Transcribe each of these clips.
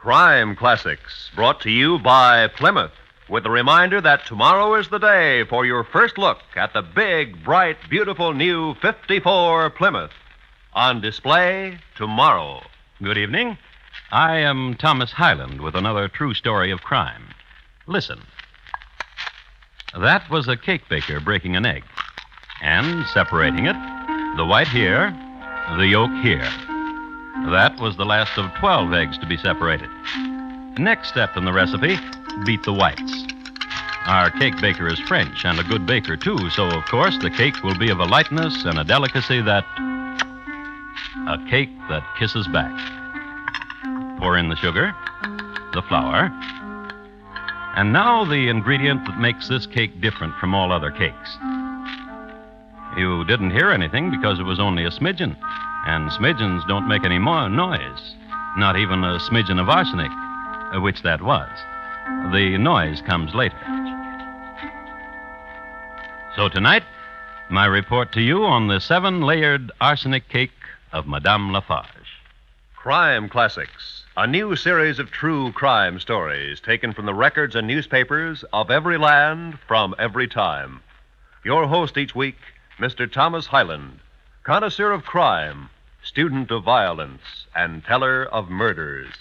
Crime Classics, brought to you by Plymouth, with the reminder that tomorrow is the day for your first look at the big, bright, beautiful new 54 Plymouth. On display tomorrow. Good evening. I am Thomas Hyland with another true story of crime. Listen. That was a cake baker breaking an egg and separating it, the white here, the yolk here. That was the last of 12 eggs to be separated. Next step in the recipe, beat the whites. Our cake baker is French and a good baker, too, so, of course, the cake will be of a lightness and a delicacy that... a cake that kisses back. Pour in the sugar, the flour, and now the ingredient that makes this cake different from all other cakes. You didn't hear anything because it was only a smidgen. And smidgens don't make any more noise. Not even a smidgen of arsenic, which that was. The noise comes later. So tonight, my report to you on the 7-layered arsenic cake of Madame Lafarge. Crime Classics, a new series of true crime stories taken from the records and newspapers of every land from every time. Your host each week, Mr. Thomas Hyland, connoisseur of crime, student of violence, and teller of murders.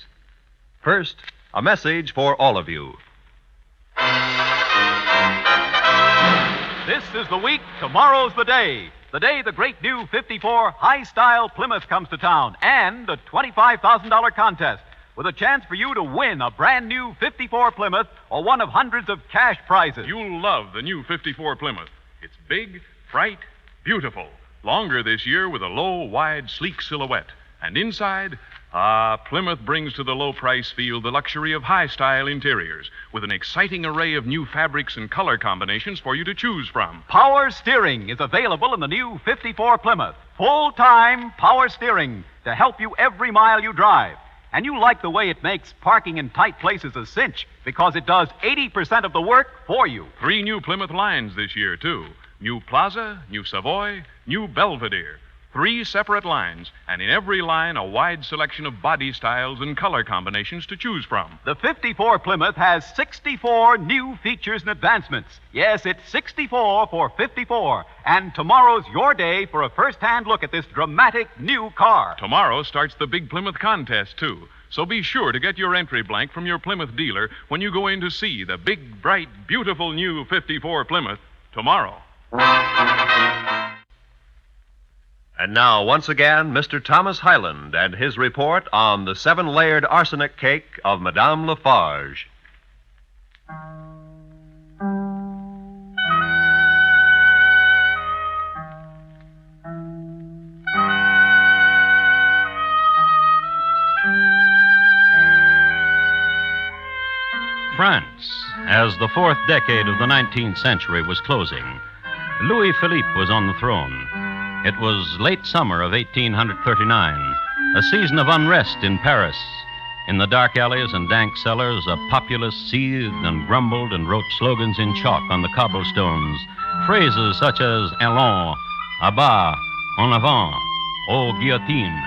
First, a message for all of you. This is the week, tomorrow's the day. The day the great new 54 high-style Plymouth comes to town, and a $25,000 contest with a chance for you to win a brand new 54 Plymouth or one of hundreds of cash prizes. You'll love the new 54 Plymouth. It's big, bright, beautiful. Longer this year with a low, wide, sleek silhouette. And inside, Plymouth brings to the low-price field the luxury of high-style interiors with an exciting array of new fabrics and color combinations for you to choose from. Power steering is available in the new 54 Plymouth. Full-time power steering to help you every mile you drive. And you like the way it makes parking in tight places a cinch because it does 80% of the work for you. 3 new Plymouth lines this year, too. New Plaza, New Savoy, New Belvedere. 3 separate lines, and in every line a wide selection of body styles and color combinations to choose from. The 54 Plymouth has 64 new features and advancements. Yes, it's 64 for 54. And tomorrow's your day for a first-hand look at this dramatic new car. Tomorrow starts the Big Plymouth contest, too. So be sure to get your entry blank from your Plymouth dealer when you go in to see the big, bright, beautiful new 54 Plymouth tomorrow. And now, once again, Mr. Thomas Hyland and his report on the 7-layered arsenic cake of Madame Lafarge. France, as the 4th decade of the 19th century was closing, Louis Philippe was on the throne. It was late summer of 1839, a season of unrest in Paris. In the dark alleys and dank cellars, a populace seethed and grumbled and wrote slogans in chalk on the cobblestones, phrases such as allons, à bas, en avant, aux guillotines,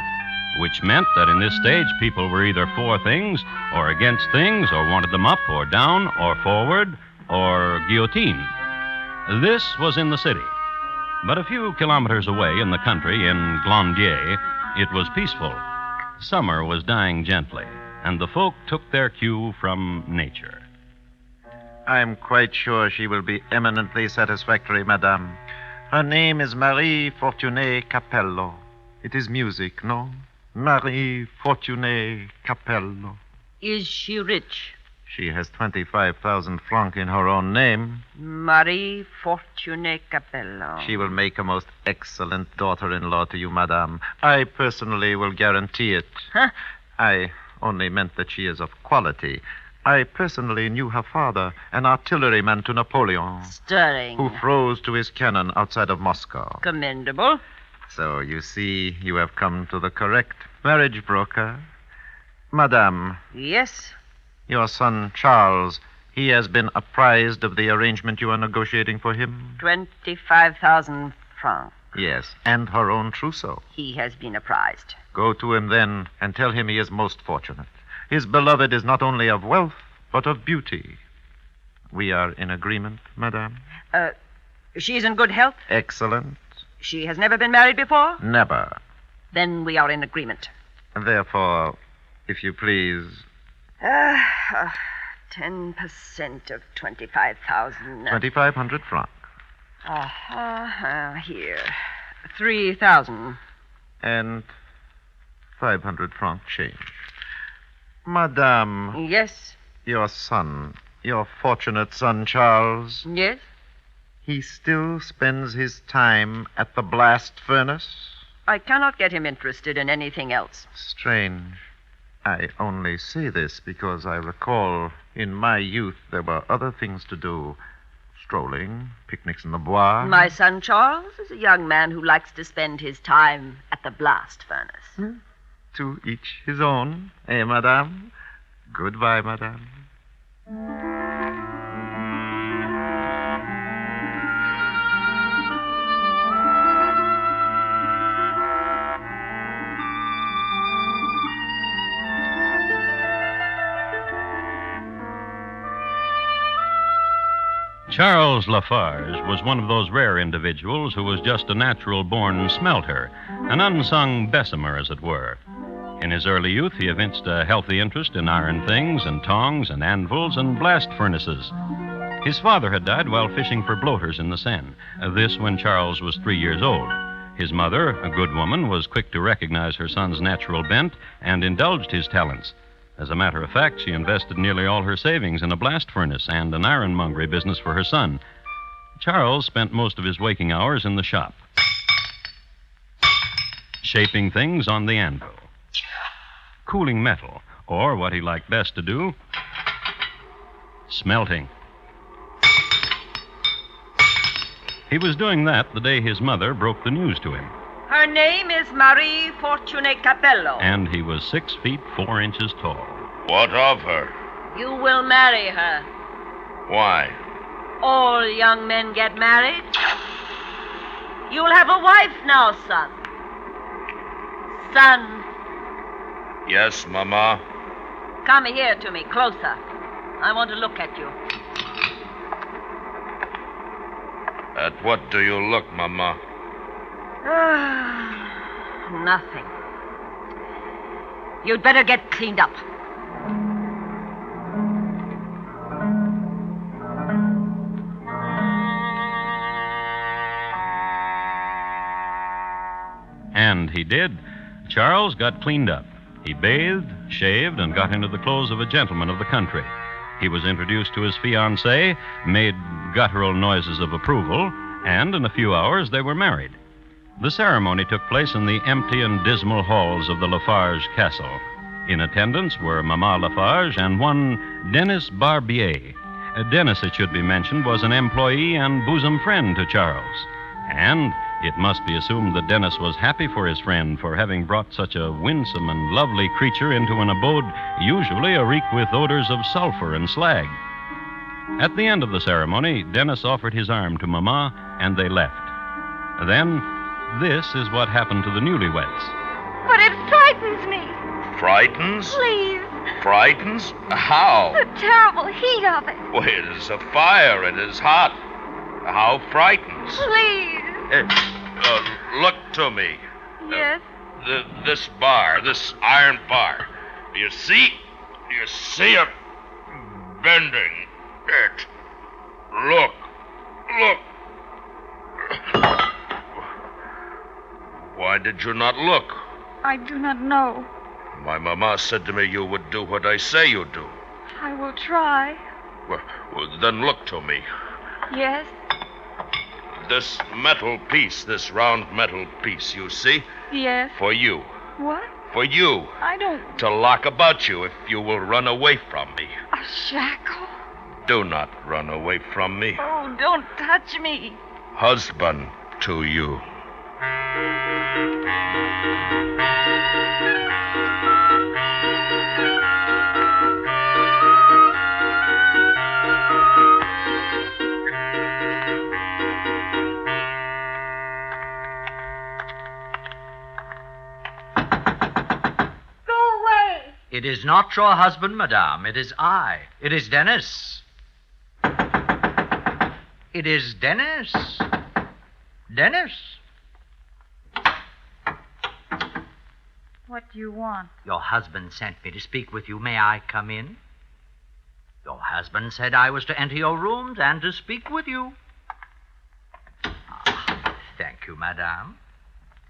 which meant that in this stage people were either for things or against things, or wanted them up or down or forward or guillotined. This was in the city. But a few kilometers away in the country, in Glandier, it was peaceful. Summer was dying gently, and the folk took their cue from nature. I'm quite sure she will be eminently satisfactory, madame. Her name is Marie Fortuné Capello. It is music, no? Marie Fortuné Capello. Is she rich? She has 25,000 francs in her own name. Marie Fortuné Capello. She will make a most excellent daughter-in-law to you, madame. I personally will guarantee it. Huh? I only meant that she is of quality. I personally knew her father, an artilleryman to Napoleon. Stirring. Who froze to his cannon outside of Moscow. Commendable. So, you see, you have come to the correct marriage broker. Madame. Yes? Your son, Charles, he has been apprised of the arrangement you are negotiating for him? 25,000 francs. Yes, and her own trousseau. He has been apprised. Go to him then and tell him he is most fortunate. His beloved is not only of wealth, but of beauty. We are in agreement, madame? She's in good health? Excellent. She has never been married before? Never. Then we are in agreement. Therefore, if you please... 10% of 25,000. 2,500 francs. Here. 3,000. And 500 francs change. Madame, Yes. your son, your fortunate son, Charles, Yes. he still spends his time at the blast furnace? I cannot get him interested in anything else. Strange. I only say this because I recall in my youth there were other things to do. Strolling, picnics in the bois. My son Charles is a young man who likes to spend his time at the blast furnace. To each his own, eh, madame? Goodbye, madame. Charles Lafarge was one of those rare individuals who was just a natural-born smelter, an unsung Bessemer, as it were. In his early youth, he evinced a healthy interest in iron things and tongs and anvils and blast furnaces. His father had died while fishing for bloaters in the Seine, this when Charles was 3 years old. His mother, a good woman, was quick to recognize her son's natural bent and indulged his talents. As a matter of fact, she invested nearly all her savings in a blast furnace and an ironmongery business for her son. Charles spent most of his waking hours in the shop, shaping things on the anvil, cooling metal, or what he liked best to do, smelting. He was doing that the day his mother broke the news to him. Her name is Marie Fortuné Capello. And he was 6 feet 4 inches tall. What of her? You will marry her. Why? All young men get married. You'll have a wife now, son. Son, Yes, Mama. come here to me, closer. I want to look at you. At what do you look, Mama? Nothing. You'd better get cleaned up. And he did. Charles got cleaned up. He bathed, shaved, and got into the clothes of a gentleman of the country. He was introduced to his fiancée, made guttural noises of approval, and in a few hours they were married. The ceremony took place in the empty and dismal halls of the Lafarge castle. In attendance were Mama Lafarge and one Dennis Barbier. Dennis, it should be mentioned, was an employee and bosom friend to Charles. And it must be assumed that Dennis was happy for his friend for having brought such a winsome and lovely creature into an abode usually reek with odors of sulfur and slag. At the end of the ceremony, Dennis offered his arm to Mama, and they left. Then, this is what happened to the newlyweds. But it frightens me. Frightens? Please. Frightens? How? The terrible heat of it. Well, it is a fire. It is hot. How frightens? Please. Look to me. Yes. This bar, this iron bar. Do you see? Do you see it bending? It. Look. Look. Why did you not look? I do not know. My mama said to me you would do what I say you do. I will try. Well, then look to me. Yes. This metal piece, this round metal piece, you see? Yes. For you. What? For you. I don't. To lock about you if you will run away from me. A shackle? Do not run away from me. Oh, don't touch me. Husband to you. It is not your husband, madame. It is I. It is Dennis. It is Dennis. Dennis. What do you want? Your husband sent me to speak with you. May I come in? Your husband said I was to enter your rooms and to speak with you. Thank you, madame.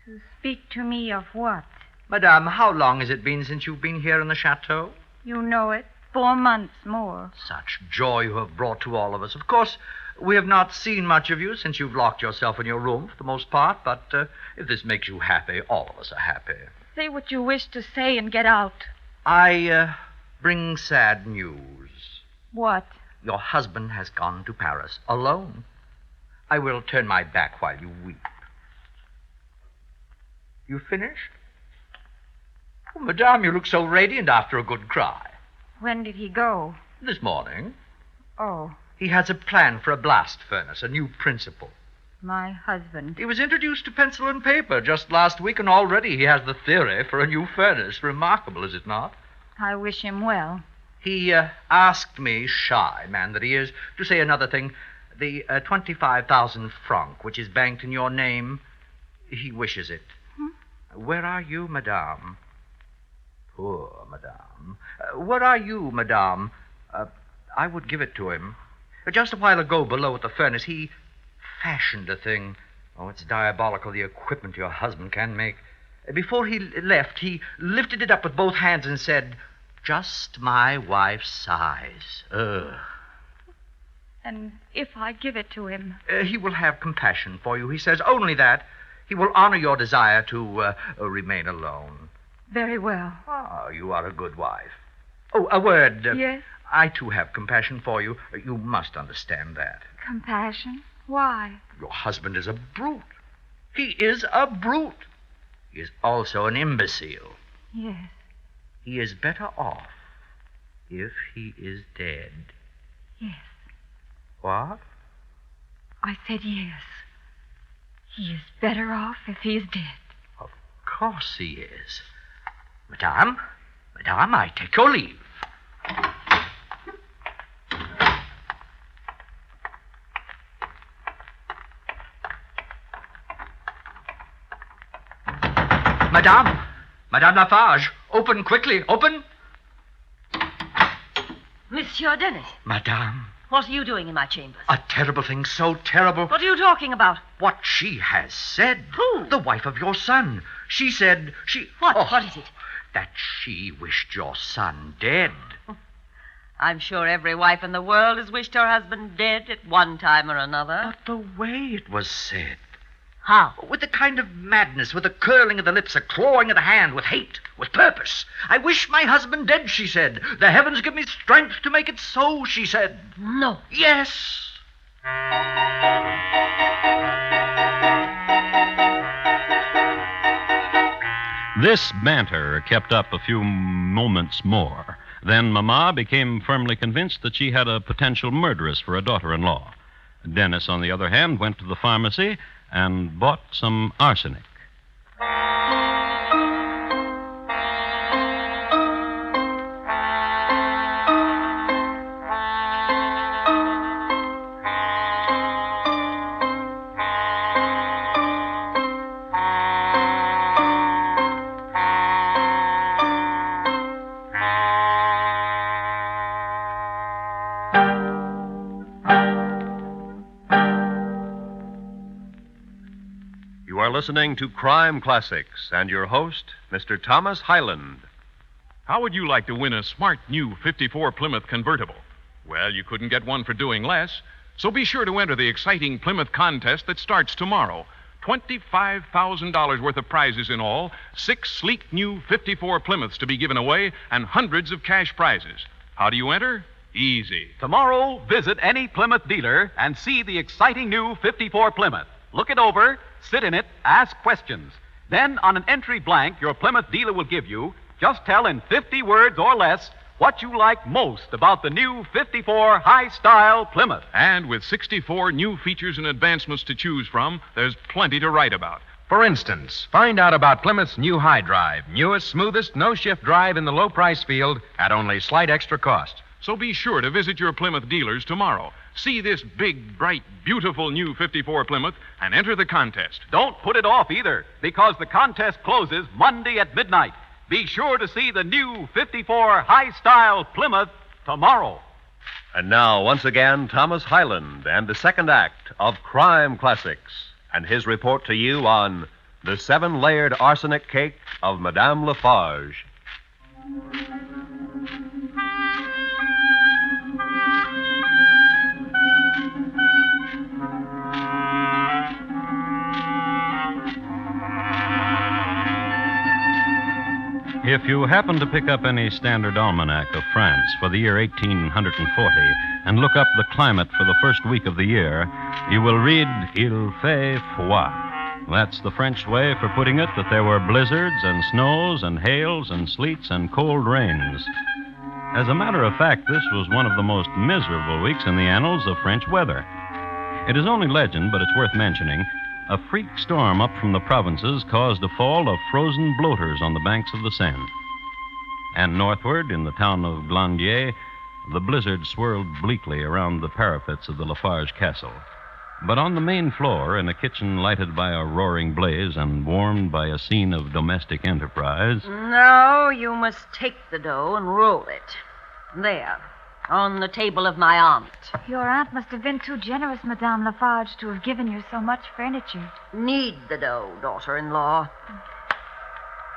To speak to me of what? Madame, how long has it been since you've been here in the chateau? You know it. 4 months more. Such joy you have brought to all of us. Of course, we have not seen much of you since you've locked yourself in your room for the most part, but if this makes you happy, all of us are happy. Say what you wish to say and get out. I bring sad news. What? Your husband has gone to Paris alone. I will turn my back while you weep. You finished? Oh, madame, you look so radiant after a good cry. When did he go? This morning. Oh, He has a plan for a blast furnace, a new principle. my husband. He was introduced to pencil and paper just last week, and already he has the theory for a new furnace. Remarkable, is it not? I wish him well. He asked me, shy man that he is, to say another thing. The 25,000 francs, which is banked in your name, he wishes it. Where are you, madame? Poor madame. Where are you, madame? I would give it to him. Just a while ago, below at the furnace, he fashioned a thing. Oh, it's diabolical, the equipment your husband can make. Before he left, he lifted it up with both hands and said, "Just my wife's size." Ugh. And if I give it to him? He will have compassion for you. He says only that. He will honor your desire to remain alone. Very well. Oh, you are a good wife. Oh, a word. Yes? I, too, have compassion for you. You must understand that. Compassion? Why? Your husband is a brute. He is a brute. He is also an imbecile. Yes. He is better off if he is dead. Yes. What? I said yes. He is better off if he is dead. Of course he is. Madame, I take your leave. Madame Lafarge, open quickly, open. Monsieur Dennis, Madame, what are you doing in my chambers? a terrible thing, so terrible. What are you talking about? What she has said. Who? The wife of your son. She said What? Oh, What is it? that she wished your son dead. I'm sure every wife in the world has wished her husband dead at one time or another. But the way it was said. How? With a kind of madness, with a curling of the lips, a clawing of the hand, with hate, with purpose. I wish my husband dead, she said. The heavens give me strength to make it so, she said. No. Yes. This banter kept up a few moments more. Then Mama became firmly convinced that she had a potential murderess for a daughter-in-law. Dennis, on the other hand, went to the pharmacy and bought some arsenic. You are listening to Crime Classics and your host, Mr. Thomas Hyland. How would you like to win a smart new 54 Plymouth convertible? Well, you couldn't get one for doing less, so be sure to enter the exciting Plymouth contest that starts tomorrow. $25,000 worth of prizes in all, 6 sleek new 54 Plymouths to be given away, and hundreds of cash prizes. How do you enter? Easy. Tomorrow, visit any Plymouth dealer and see the exciting new 54 Plymouth. Look it over, sit in it, ask questions. Then, on an entry blank your Plymouth dealer will give you, just tell in 50 words or less what you like most about the new 54 high-style Plymouth. And with 64 new features and advancements to choose from, there's plenty to write about. For instance, find out about Plymouth's new High Drive, newest, smoothest, no-shift drive in the low-price field at only slight extra cost. So be sure to visit your Plymouth dealers tomorrow. See this big, bright, beautiful new 54 Plymouth and enter the contest. Don't put it off either, because the contest closes Monday at midnight. Be sure to see the new 54 high-style Plymouth tomorrow. And now, once again, Thomas Hyland and the second act of Crime Classics and his report to you on the 7-layered arsenic cake of Madame Lafarge. If you happen to pick up any standard almanac of France for the year 1840 and look up the climate for the first week of the year, you will read Il fait froid. That's the French way for putting it that there were blizzards and snows and hails and sleets and cold rains. As a matter of fact, this was one of the most miserable weeks in the annals of French weather. It is only legend, but it's worth mentioning. A freak storm up from the provinces caused a fall of frozen bloaters on the banks of the Seine. And northward, in the town of Glandier, the blizzard swirled bleakly around the parapets of the Lafarge castle. But on the main floor, in a kitchen lighted by a roaring blaze and warmed by a scene of domestic enterprise... Now you must take the dough and roll it. There, on the table of my aunt. Your aunt must have been too generous, Madame Lafarge, to have given you so much furniture. Knead the dough, daughter-in-law.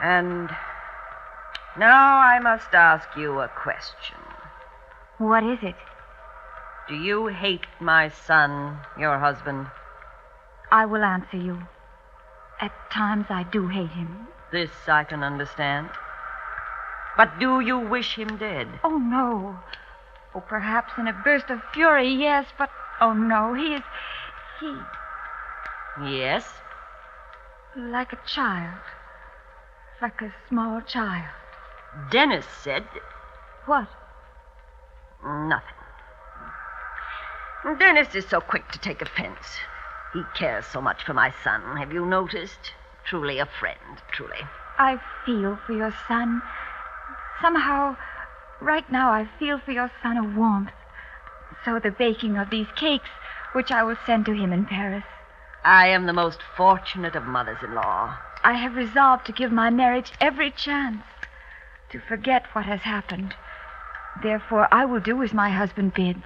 And now I must ask you a question. What is it? Do you hate my son, your husband? I will answer you. At times I do hate him. This I can understand. But do you wish him dead? Oh, no. Oh, perhaps in a burst of fury, yes, but... Oh, no, he... Yes? Like a child. Like a small child. Dennis said... What? Nothing. Dennis is so quick to take offense. He cares so much for my son, have you noticed? Truly a friend, truly. I feel for your son. Somehow, right now I feel for your son a warmth. So the baking of these cakes, which I will send to him in Paris. I am the most fortunate of mothers-in-law. I have resolved to give my marriage every chance to forget what has happened. Therefore, I will do as my husband bids.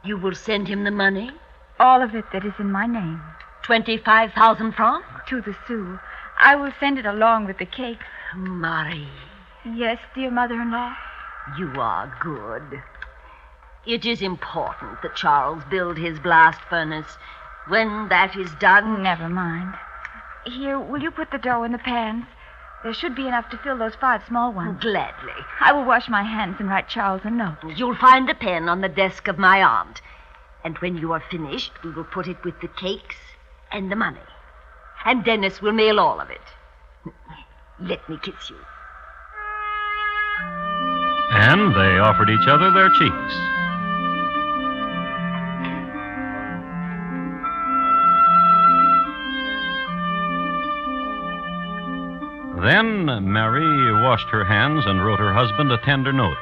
You will send him the money? All of it that is in my name. 25,000 francs? To the sou. I will send it along with the cakes. Marie. Yes, dear mother-in-law? You are good. It is important that Charles build his blast furnace. When that is done... Never mind. Here, will you put the dough in the pans? There should be enough to fill those 5 small ones. Gladly. I will wash my hands and write Charles a note. You'll find the pen on the desk of my aunt. And when you are finished, we will put it with the cakes and the money. And Dennis will mail all of it. Let me kiss you. And they offered each other their cheeks. Then Marie washed her hands and wrote her husband a tender note.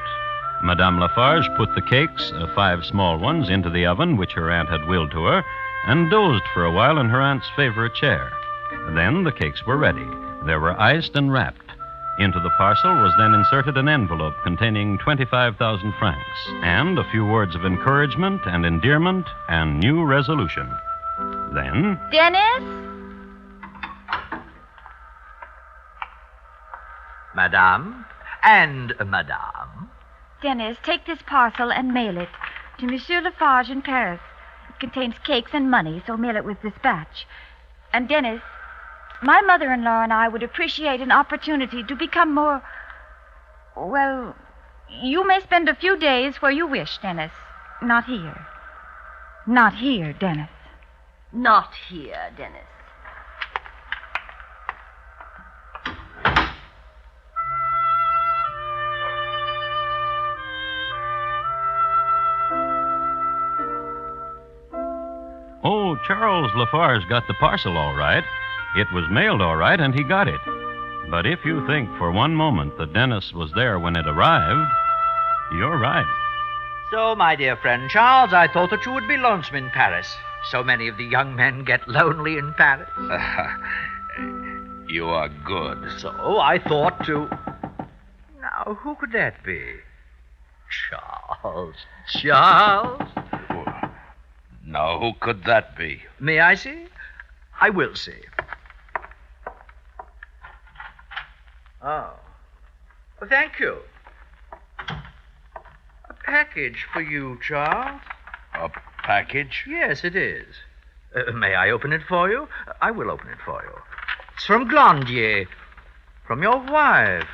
Madame Lafarge put the cakes, 5 small ones, into the oven, which her aunt had willed to her, and dozed for a while in her aunt's favorite chair. Then the cakes were ready. They were iced and wrapped. Into the parcel was then inserted an envelope containing 25,000 francs, and a few words of encouragement and endearment and new resolution. Then... Dennis? Madame and Madame. Dennis, take this parcel and mail it to Monsieur Lafarge in Paris. It contains cakes and money, so mail it with dispatch. And Dennis, my mother-in-law and I would appreciate an opportunity to become more... Well, you may spend a few days where you wish, Dennis. Not here. Not here, Dennis. Not here, Dennis. Oh, Charles Lafarge got the parcel all right. It was mailed all right, and he got it. But if you think for one moment that Dennis was there when it arrived, you're right. So, my dear friend Charles, I thought that you would be lonesome in Paris. So many of the young men get lonely in Paris. You are good. So I thought to... Now, who could that be? Charles. Charles? Now, who could that be? May I see? I will see. Oh. Well, thank you. A package for you, Charles. A package? Yes, it is. May I open it for you? I will open it for you. It's from Glandier. From your wife.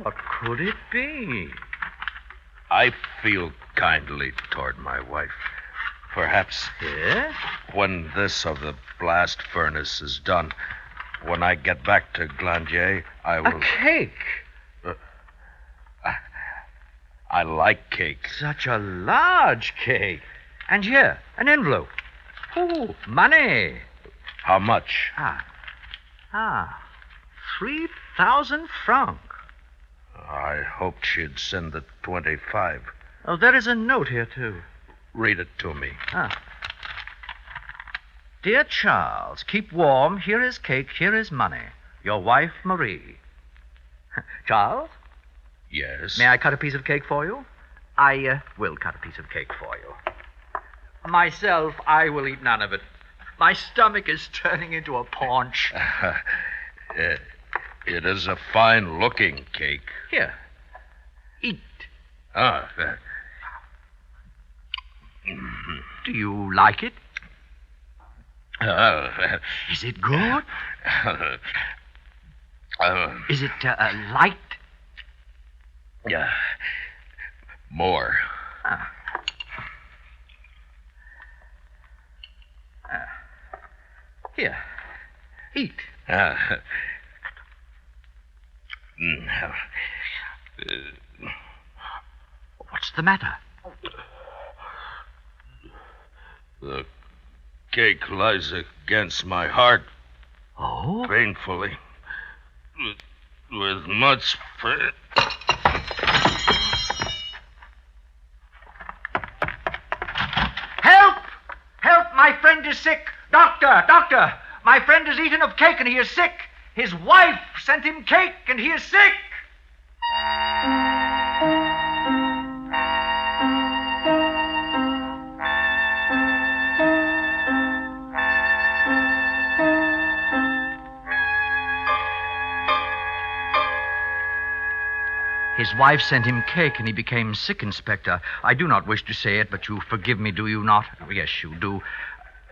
What could it be? I feel kindly toward my wife. Perhaps Yes? when this of the blast furnace is done, when I get back to Glandier, I A will... cake. I like cake. Such a large cake. And here, an envelope. Oh, money. How much? 3,000 francs. I hoped she'd send the 25. Oh, there is a note here, too. Read it to me. Dear Charles, keep warm. Here is cake, here is money. Your wife, Marie. Charles, Yes? may I cut a piece of cake for you? I will cut a piece of cake for you. Myself, I will eat none of it. My stomach is turning into a paunch. It is a fine-looking cake. Here, eat. Do you like it? Is it good? Is it light? Yeah. More. Here, eat. What's the matter? The cake lies against my heart Oh? painfully. With much... Help! Help! My friend is sick. Doctor! Doctor! My friend has eaten of cake and he is sick. His wife sent him cake and he is sick. His wife sent him cake and he became sick, Inspector. I do not wish to say it, but you forgive me, do you not? Yes, you do.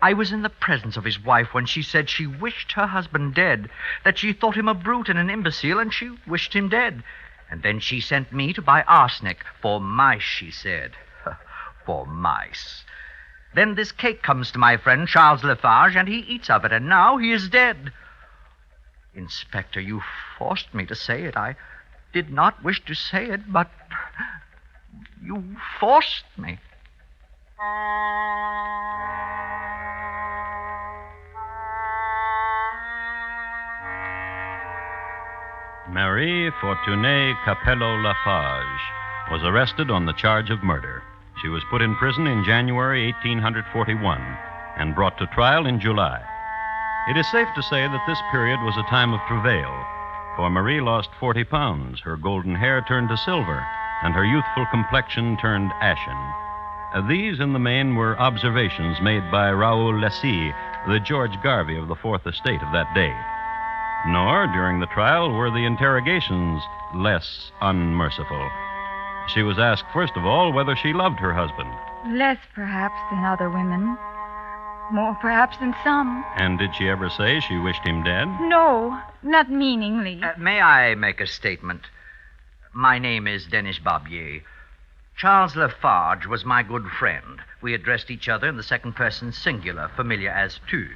I was in the presence of his wife when she said she wished her husband dead, that she thought him a brute and an imbecile, and she wished him dead. And then she sent me to buy arsenic for mice, she said. For mice. Then this cake comes to my friend Charles Lafarge, and he eats of it, and now he is dead. Inspector, you forced me to say it. I did not wish to say it, but you forced me. Marie Fortunée Capello Lafarge was arrested on the charge of murder. She was put in prison in January 1841 and brought to trial in July. It is safe to say that this period was a time of travail, for Marie lost 40 pounds, her golden hair turned to silver, and her youthful complexion turned ashen. These, in the main, were observations made by Raoul Lessy, the George Garvey of the Fourth Estate of that day. Nor, during the trial, were the interrogations less unmerciful. She was asked, first of all, whether she loved her husband. Less, perhaps, than other women. More, perhaps, than some. And did she ever say she wished him dead? No, not meaningly. May I make a statement? My name is Denis Barbier. Charles Lafarge was my good friend. We addressed each other in the second person singular, familiar as tu.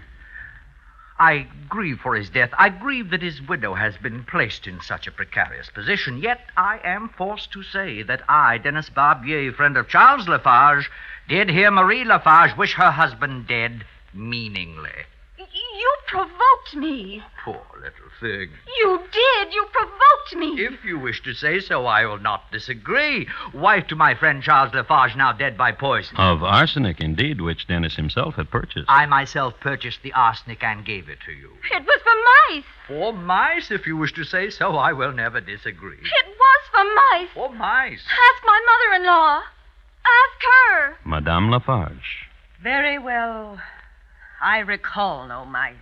I grieve for his death. I grieve that his widow has been placed in such a precarious position. Yet I am forced to say that I, Denis Barbier, friend of Charles Lafarge, did hear Marie Lafarge wish her husband dead meaningly. You provoked me. Poor little thing. You did. You provoked me. If you wish to say so, I will not disagree. Wife to my friend Charles Lafarge, now dead by poison. Of arsenic, indeed, which Dennis himself had purchased. I myself purchased the arsenic and gave it to you. It was for mice. For mice, if you wish to say so, I will never disagree. It was for mice. For mice. Ask my mother-in-law. Ask her. Madame Lafarge. Very well. I recall no mice.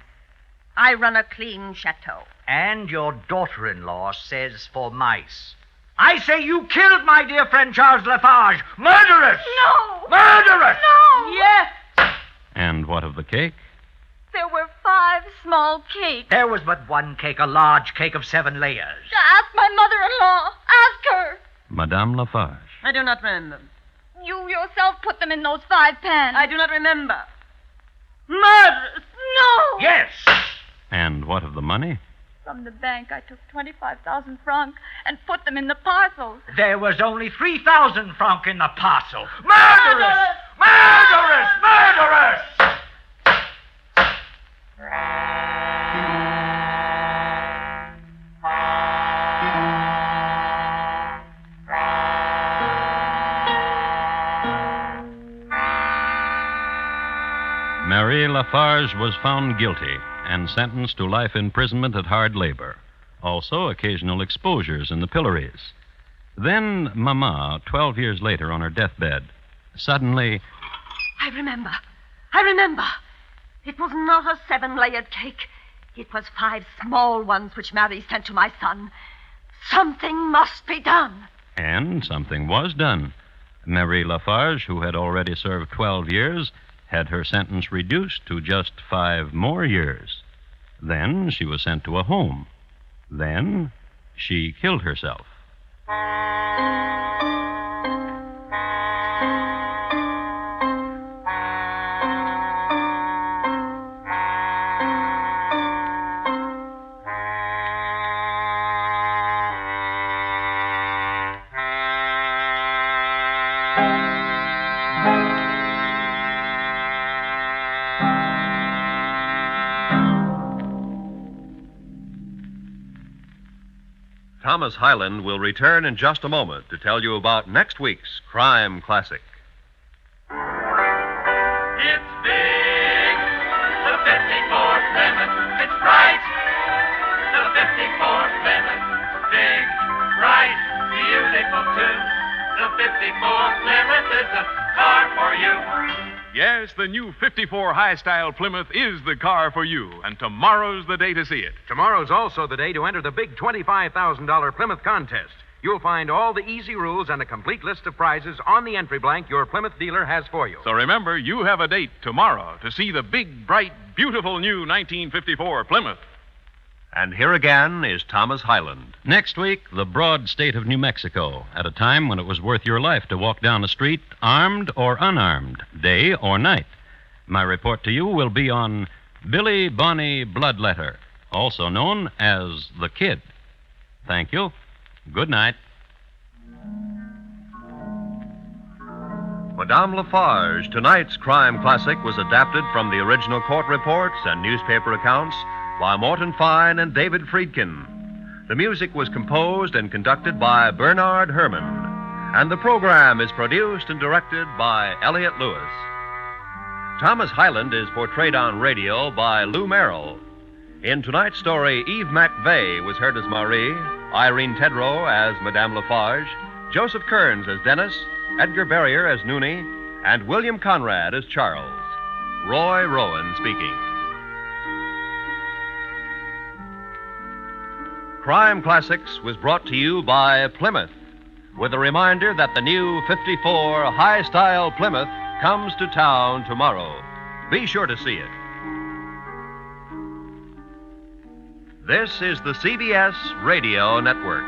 I run a clean chateau. And your daughter-in-law says for mice. I say you killed my dear friend Charles Lafarge. Murderous! No! Murderous! No! Yes! And what of the cake? There were 5 small cakes. There was but one cake, a large cake of 7 layers. Ask my mother-in-law. Ask her. Madame Lafarge. I do not remember. You yourself put them in those 5 pans. I do not remember. Murderous! No! Yes! And what of the money? From the bank, I took 25,000 francs and put them in the parcels. There was only 3,000 francs in the parcel. Murderous! Murderous! Murderous! Marie Lafarge was found guilty and sentenced to life imprisonment at hard labor. Also, occasional exposures in the pillories. Then, Mama, 12 years later on her deathbed, suddenly... I remember. I remember. It was not a 7-layered cake. It was 5 small ones which Marie sent to my son. Something must be done. And something was done. Marie Lafarge, who had already served 12 years, had her sentence reduced to just 5 more years. Then she was sent to a home. Then she killed herself. Thomas Hyland will return in just a moment to tell you about next week's Crime Classic. It's big, the 54 Plymouth. It's bright, the 54 Plymouth. Big, bright, beautiful too. The 54 Plymouth is the car for you. Yes, the new 54 high-style Plymouth is the car for you, and tomorrow's the day to see it. Tomorrow's also the day to enter the big $25,000 Plymouth contest. You'll find all the easy rules and a complete list of prizes on the entry blank your Plymouth dealer has for you. So remember, you have a date tomorrow to see the big, bright, beautiful new 1954 Plymouth. And here again is Thomas Hyland. Next week, the broad state of New Mexico, at a time when it was worth your life to walk down the street, armed or unarmed, day or night. My report to you will be on Billy Bonnie Bloodletter, also known as the Kid. Thank you. Good night. Madame Lafarge, tonight's crime classic, was adapted from the original court reports and newspaper accounts by Morton Fine and David Friedkin. The music was composed and conducted by Bernard Herrmann, and the program is produced and directed by Elliott Lewis. Thomas Hyland is portrayed on radio by Lou Merrill. In tonight's story, Eve MacVeigh was heard as Marie, Irene Tedrow as Madame Lafarge, Joseph Kearns as Dennis, Edgar Barrier as Noonie, and William Conrad as Charles. Roy Rowan speaking. Crime Classics was brought to you by Plymouth, with a reminder that the new 54 high-style Plymouth comes to town tomorrow. Be sure to see it. This is the CBS Radio Network.